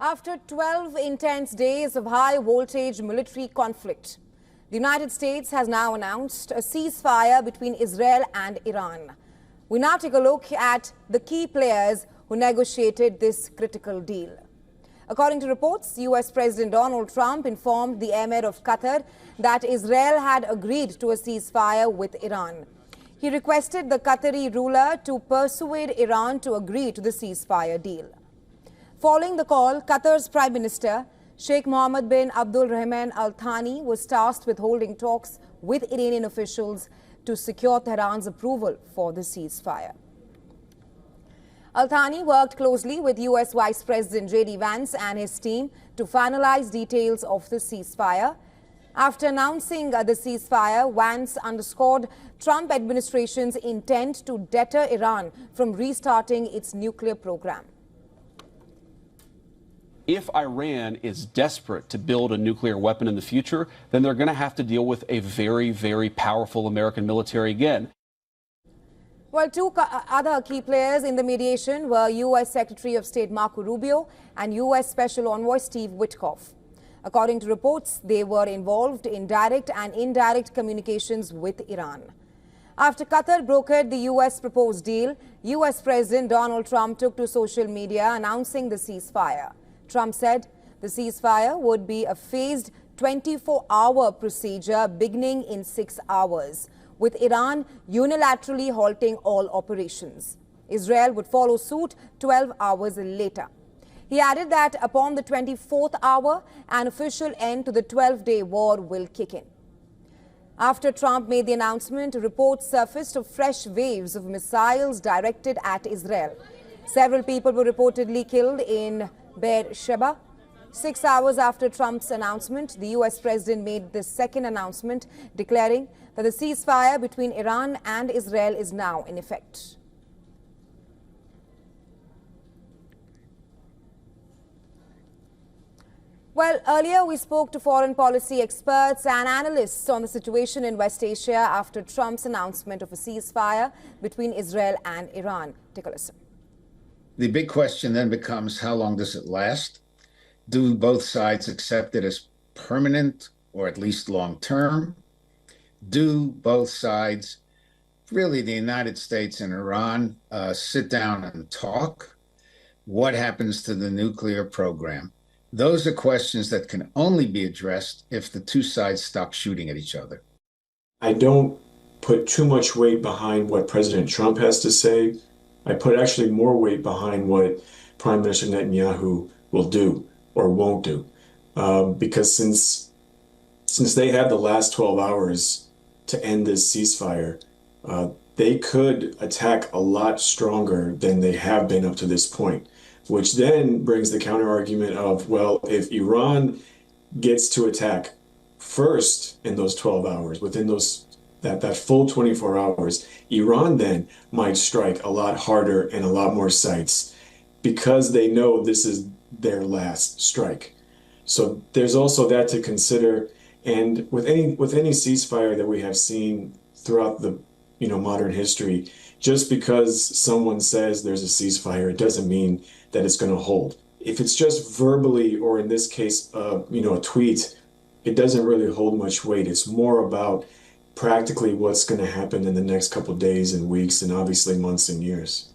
After 12 intense days of high-voltage military conflict, the United States has now announced a ceasefire between Israel and Iran. We now take a look at the key players who negotiated this critical deal. According to reports, U.S. President Donald Trump informed the Emir of Qatar that Israel had agreed to a ceasefire with Iran. He requested the Qatari ruler to persuade Iran to agree to the ceasefire deal. Following the call, Qatar's Prime Minister, Sheikh Mohammed bin Abdul Rahman Al Thani, was tasked with holding talks with Iranian officials to secure Tehran's approval for the ceasefire. Al Thani worked closely with U.S. Vice President J.D. Vance and his team to finalize details of the ceasefire. After announcing the ceasefire, Vance underscored Trump administration's intent to deter Iran from restarting its nuclear program. If Iran is desperate to build a nuclear weapon in the future, then they're going to have to deal with a very, very powerful American military again. Well, two other key players in the mediation were U.S. Secretary of State Marco Rubio and U.S. Special Envoy Steve Witkoff. According to reports, they were involved in direct and indirect communications with Iran. After Qatar brokered the U.S. proposed deal, U.S. President Donald Trump took to social media announcing the ceasefire. Trump said the ceasefire would be a phased 24-hour procedure beginning in 6 hours, with Iran unilaterally halting all operations. Israel would follow suit 12 hours later. He added that upon the 24th hour, an official end to the 12-day war will kick in. After Trump made the announcement, reports surfaced of fresh waves of missiles directed at Israel. Several people were reportedly killed in Beersheba. 6 hours after Trump's announcement, the U.S. president made the second announcement, declaring that the ceasefire between Iran and Israel is now in effect. Well, earlier we spoke to foreign policy experts and analysts on the situation in West Asia after Trump's announcement of a ceasefire between Israel and Iran. Take a listen. The big question then becomes, how long does it last? Do both sides accept it as permanent or at least long-term? Do both sides, really the United States and Iran, sit down and talk? What happens to the nuclear program? Those are questions that can only be addressed if the two sides stop shooting at each other. I don't put too much weight behind what President Trump has to say. I put actually more weight behind what Prime Minister Netanyahu will do or won't do. Because since they have the last 12 hours to end this ceasefire, they could attack a lot stronger than they have been up to this point, which then brings the counter argument of, well, if Iran gets to attack first in those 12 hours, within that full 24 hours, Iran then might strike a lot harder and a lot more sites because they know this is their last strike. So there's also that to consider. And with any ceasefire that we have seen throughout the modern history, just because someone says there's a ceasefire, it doesn't mean that it's going to hold. If it's just verbally, or in this case, a tweet, it doesn't really hold much weight. It's more about practically what's going to happen in the next couple of days and weeks and obviously months and years.